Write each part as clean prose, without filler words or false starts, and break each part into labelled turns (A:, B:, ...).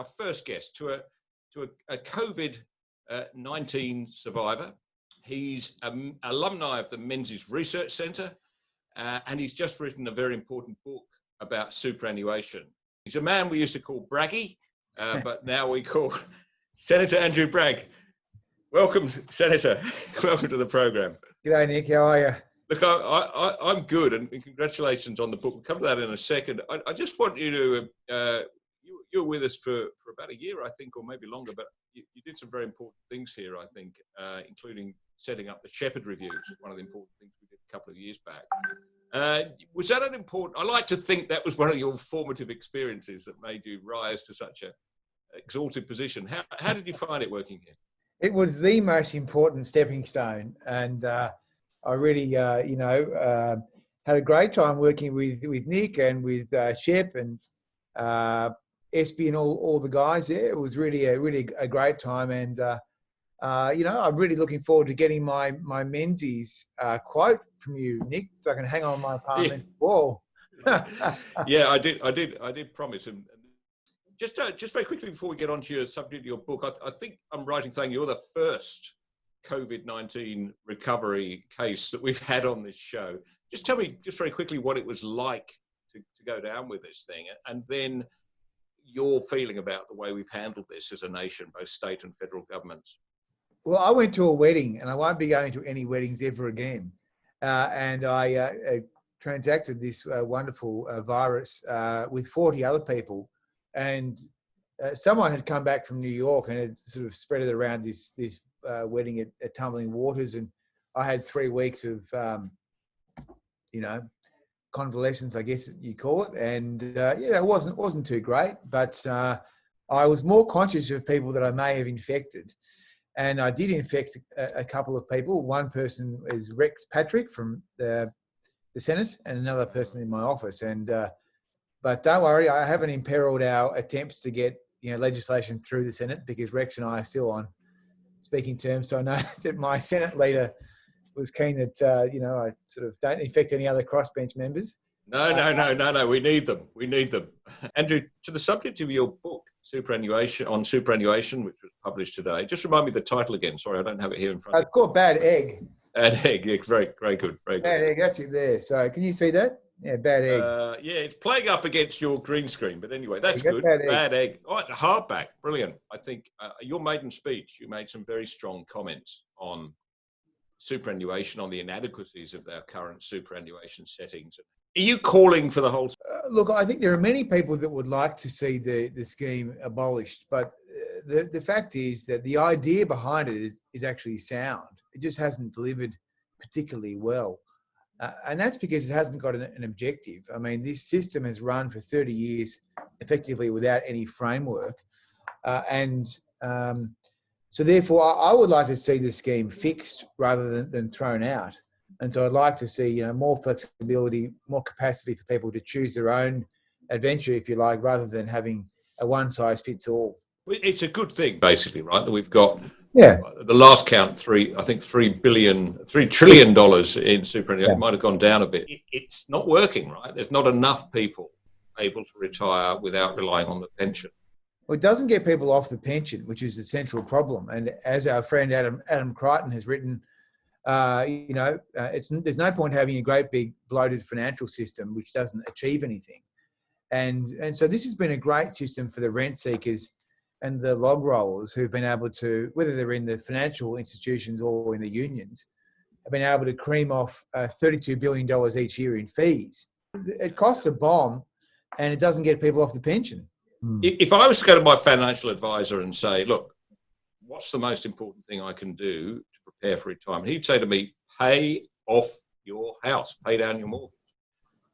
A: our first guest, to a COVID-19 survivor. He's an alumni of the Menzies Research Centre, and he's just written a very important book about superannuation. He's a man we used to call Braggy, but now we call Senator Andrew Bragg. Welcome, Senator. Welcome to the programme.
B: G'day, Nick. How are you?
A: Look, I'm good, and congratulations on the book. We'll come to that in a second. I just want you to, you were with us for about a year, I think, or maybe longer, but you did some very important things here, I think, including setting up the Shepherd Reviews, one of the important things we did a couple of years back. Was that an important, I like to think that was one of your formative experiences that made you rise to such a exalted position. How did you find it working here?
B: It was the most important stepping stone, and I really, had a great time working with Nick and with Shep and Espy and all the guys there. It was really a great time, and I'm really looking forward to getting my Menzies quote from you, Nick, so I can hang on my apartment wall.
A: Yeah, I did promise. And just very quickly before we get on to your subject of your book, I think I'm right in saying you're the first COVID-19 recovery case that we've had on this show. Just tell me, just very quickly, what it was like to go down with this thing, and then your feeling about the way we've handled this as a nation, both state and federal governments.
B: Well, I went to a wedding, and I won't be going to any weddings ever again. And I transacted this wonderful virus with 40 other people. And someone had come back from New York and had sort of spread it around this wedding at Tumbling Waters. And I had 3 weeks of, convalescence, I guess you call it. And, it wasn't too great, but I was more conscious of people that I may have infected. And I did infect a couple of people. One person is Rex Patrick from the Senate, and another person in my office. And but don't worry, I haven't imperiled our attempts to get legislation through the Senate, because Rex and I are still on speaking terms. So I know that my Senate leader was keen that I sort of don't infect any other crossbench members.
A: No. We need them. Andrew, to the subject of your book, Superannuation, which was published today. Just remind me the title again. Sorry, I don't have it here in front of me.
B: It's called Bad Egg.
A: Bad Egg. Yeah, very good.
B: Bad Egg. That's it there. So can you see that? Yeah, Bad Egg.
A: Yeah, it's playing up against your green screen, but anyway, that's good.
B: Bad
A: Egg. Oh, it's a hardback. Brilliant. I think your maiden speech, you made some very strong comments on superannuation, on the inadequacies of our current superannuation settings. Are you calling for the whole?
B: Look, I think there are many people that would like to see the scheme abolished, but the fact is that the idea behind it is actually sound. It just hasn't delivered particularly well. And that's because it hasn't got an objective. I mean, this system has run for 30 years effectively without any framework. So therefore, I would like to see the scheme fixed rather than thrown out. And so I'd like to see, more flexibility, more capacity for people to choose their own adventure, if you like, rather than having a one-size-fits-all.
A: It's a good thing, basically, right, that we've got, the last count, $3 trillion in superannuation. It might have gone down a bit. It's not working, right? There's not enough people able to retire without relying on the pension.
B: Well, it doesn't get people off the pension, which is the central problem. And as our friend Adam Crichton has written, there's no point having a great big bloated financial system which doesn't achieve anything. And so this has been a great system for the rent seekers and the log rollers who've been able to, whether they're in the financial institutions or in the unions, have been able to cream off $32 billion each year in fees. It costs a bomb, and it doesn't get people off the pension.
A: If I was to go to my financial advisor and say, look, what's the most important thing I can do to prepare for retirement? He'd say to me, pay off your house, pay down your mortgage.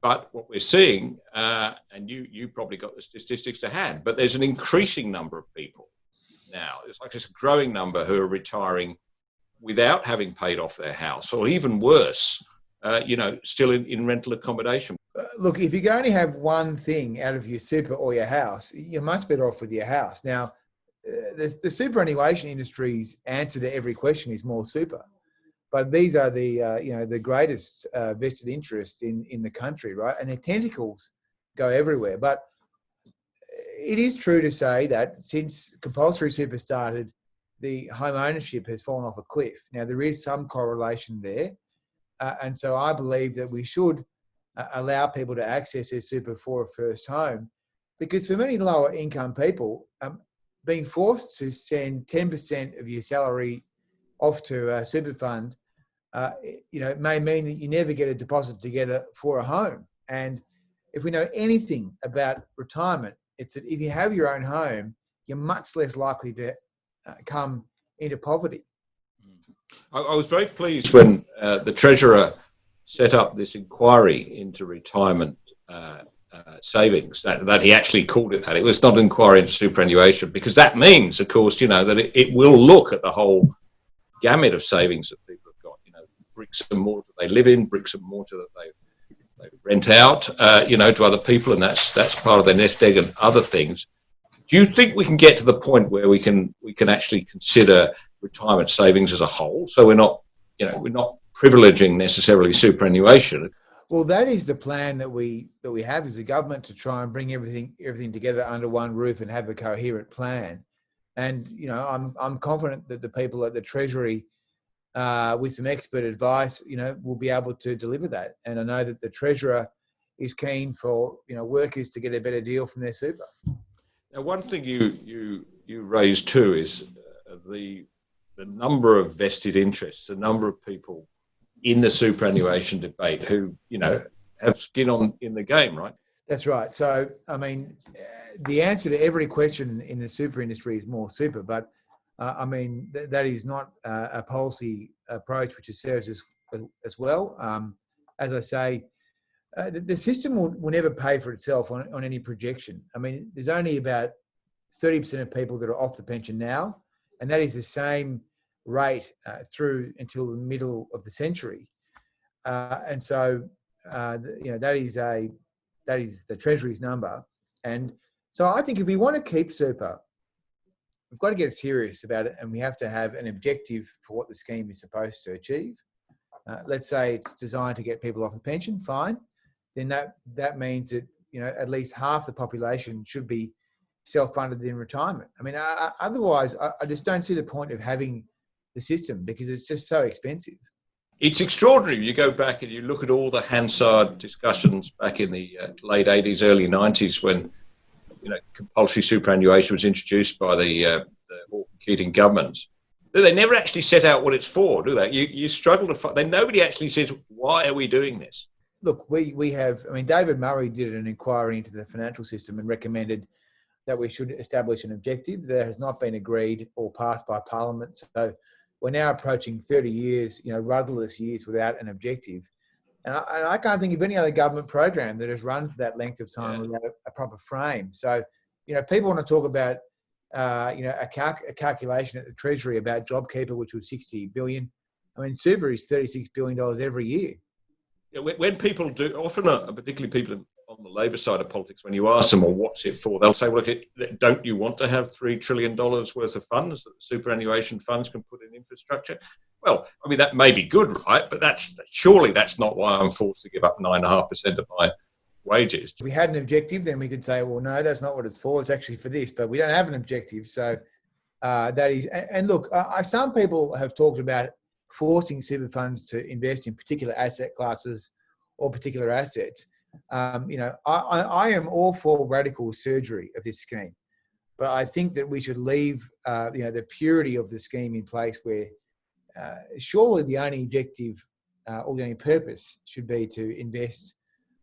A: But what we're seeing, and you probably got the statistics to hand, but there's an increasing number of people now. It's like this growing number who are retiring without having paid off their house, or even worse, still in rental accommodation.
B: Look, if you can only have one thing out of your super or your house, you're much better off with your house. Now, the superannuation industry's answer to every question is more super. But these are the greatest vested interests in the country, right? And their tentacles go everywhere. But it is true to say that since compulsory super started, the home ownership has fallen off a cliff. Now, there is some correlation there. And so I believe that we should allow people to access their super for a first home, because for many lower income people, being forced to send 10% of your salary off to a super fund, it may mean that you never get a deposit together for a home. And if we know anything about retirement, it's that if you have your own home, you're much less likely to come into poverty.
A: I was very pleased when the Treasurer set up this inquiry into retirement savings, that he actually called it that. It was not an inquiry into superannuation, because that means, of course, that it will look at the whole gamut of savings that people have got, bricks and mortar they live in, bricks and mortar that they rent out, to other people, and that's part of their nest egg and other things. Do you think we can get to the point where we can actually consider retirement savings as a whole? So we're not privileging necessarily superannuation.
B: Well, that is the plan that we have as a government, to try and bring everything together under one roof and have a coherent plan. And I'm confident that the people at the Treasury, with some expert advice, will be able to deliver that. And I know that the Treasurer is keen for workers to get a better deal from their super.
A: Now, one thing you raised too is the number of vested interests, the number of people in the superannuation debate who have skin in the game, right?
B: That's right. So, the answer to every question in the super industry is more super, but that is not a policy approach which has served us as well. As I say, the system will never pay for itself on any projection. There's only about 30% of people that are off the pension now, and that is the same rate through until the middle of the century. And so, that is the Treasury's number. And so I think if we want to keep super, we've got to get serious about it, and we have to have an objective for what the scheme is supposed to achieve. Let's say it's designed to get people off the pension, fine. Then that means that at least half the population should be self-funded in retirement. Otherwise, I just don't see the point of having the system, because it's just so expensive.
A: It's extraordinary. You go back and you look at all the Hansard discussions back in the late 80s, early 90s, when compulsory superannuation was introduced by the Hawke-Keating governments. They never actually set out what it's for, do they? You struggle to find. Nobody actually says, why are we doing this?
B: Look, we have. David Murray did an inquiry into the financial system and recommended that we should establish an objective. That has not been agreed or passed by Parliament. So we're now approaching 30 years, rudderless years without an objective. And I can't think of any other government program that has run for that length of time without a proper frame. So, people want to talk about, a calculation at the Treasury about JobKeeper, which was $60 billion. Super is $36 billion every year.
A: Yeah, when people do, often, particularly people on the Labor side of politics, when you ask them, well, what's it for? They'll say, well, don't you want to have $3 trillion worth of funds that superannuation funds can put in infrastructure? Well, that may be good, right? But surely that's not why I'm forced to give up 9.5% of my wages.
B: If we had an objective, then we could say, well, no, that's not what it's for. It's actually for this, but we don't have an objective. So that is, and look, some people have talked about forcing super funds to invest in particular asset classes or particular assets. I am all for radical surgery of this scheme, but I think that we should leave, the purity of the scheme in place, where surely the only objective or the only purpose should be to invest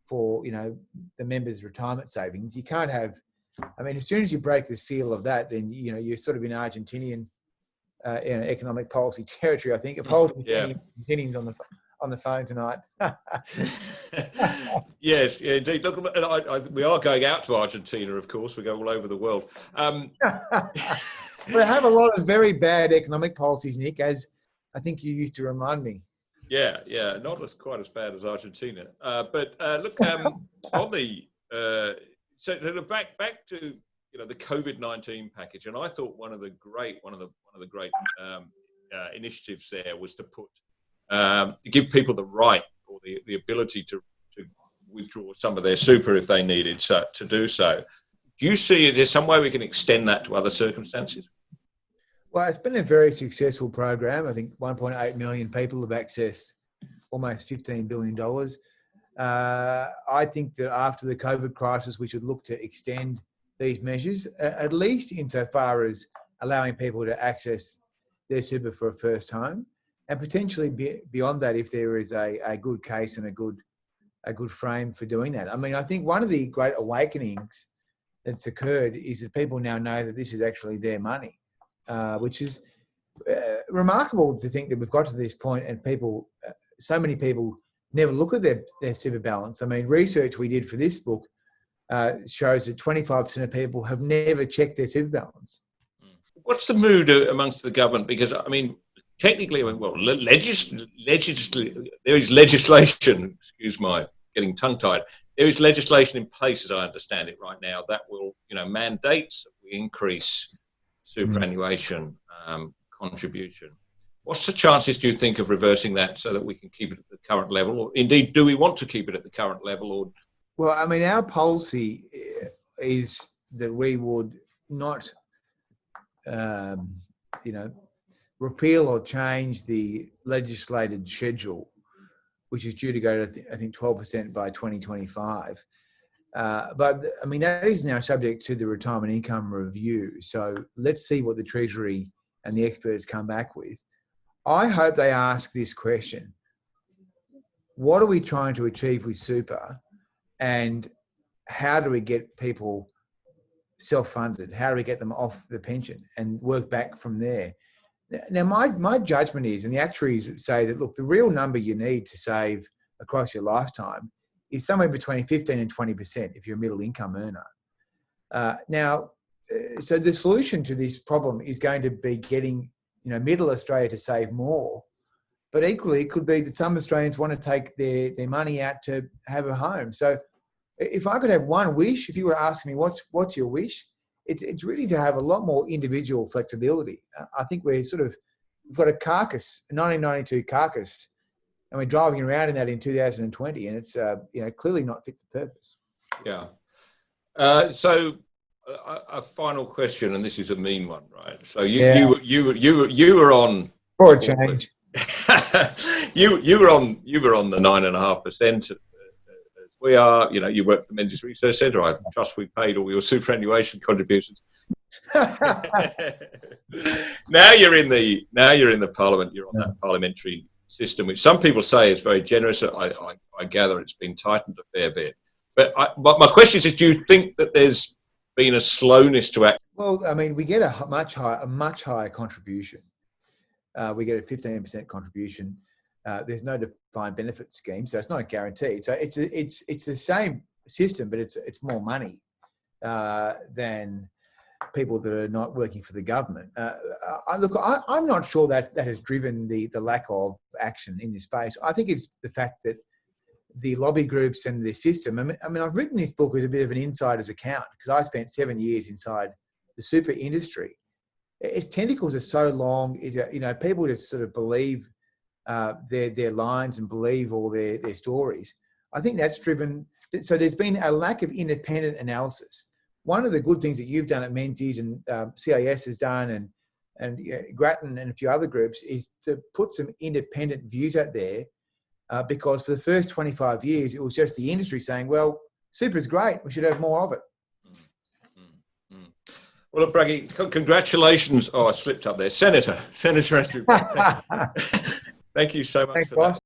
B: for, the members' retirement savings. You can't have, as soon as you break the seal of that, then, you're sort of in Argentinian economic policy territory, I think. Apologies, Argentinians on the phone tonight.
A: Yes, indeed. Look, we are going out to Argentina, of course. We go all over the world.
B: We have a lot of very bad economic policies, Nick, as I think you used to remind me.
A: Yeah, not quite as bad as Argentina. But look, on the so back to the COVID-19 package, and I thought one of the great initiatives there was to give people the right or the ability to withdraw some of their super if they needed to do so. Do you see there's some way we can extend that to other circumstances?
B: Well, it's been a very successful program. I think 1.8 million people have accessed almost $15 billion. I think that after the COVID crisis, we should look to extend these measures, at least insofar as allowing people to access their super for a first home, and potentially beyond that if there is a good case and a good frame for doing that. I mean, I think one of the great awakenings that's occurred is that people now know that this is actually their money, which is remarkable to think that we've got to this point and people, so many people never look at their super balance. I mean, research we did for this book shows that 25% of people have never checked their super balance.
A: What's the mood amongst the government? Because, I mean, technically, well, there is legislation, excuse my getting tongue-tied, there is legislation in place, as I understand it right now, that will, mandates that we increase superannuation contribution. What's the chances, do you think, of reversing that so that we can keep it at the current level? Or indeed, do we want to keep it at the current level? Or
B: well, I mean, our policy is that we would not, repeal or change the legislated schedule, which is due to go to, I think, 12% by 2025. But, I mean, that is now subject to the retirement income review. So let's see what the Treasury and the experts come back with. I hope they ask this question: what are we trying to achieve with super, and how do we get people self-funded? How do we get them off the pension and work back from there? Now, my judgment is, and the actuaries say that, look, the real number you need to save across your lifetime is somewhere between 15 and 20% if you're a middle income earner. So the solution to this problem is going to be getting middle Australia to save more, but equally it could be that some Australians want to take their money out to have a home. So if I could have one wish, if you were asking me what's your wish, it's really to have a lot more individual flexibility. I think we've got a carcass, a 1992 carcass, and we're driving around in that in 2020, and it's clearly not fit for purpose.
A: Yeah. So a final question, and this is a mean one, right? So you were on
B: for a change.
A: you were on the 9.5%. We are, you work for the Menzies Research Centre. I trust we paid all your superannuation contributions. Now you're in the Parliament. You're on that parliamentary system, which some people say is very generous. I gather it's been tightened a fair bit. But my question is, do you think that there's been a slowness to act?
B: Well, I mean, we get a much higher contribution. We get a 15% contribution. There's no defined benefit scheme, so it's not guaranteed. So it's the same system, but it's more money than people that are not working for the government. I'm not sure that has driven the lack of action in this space. I think it's the fact that the lobby groups and the system. I mean, I've written this book as a bit of an insider's account because I spent 7 years inside the super industry. Its tentacles are so long. People just sort of believe their lines and believe all their stories. I think that's driven. So there's been a lack of independent analysis. One of the good things that you've done at Menzies and CIS has done, and Grattan and a few other groups, is to put some independent views out there. Because for the first 25 years, it was just the industry saying, well, super is great, we should have more of it.
A: Well, look, Braggy, congratulations. Oh, I slipped up there. Senator Andrew Bragg. Thank you so much for that.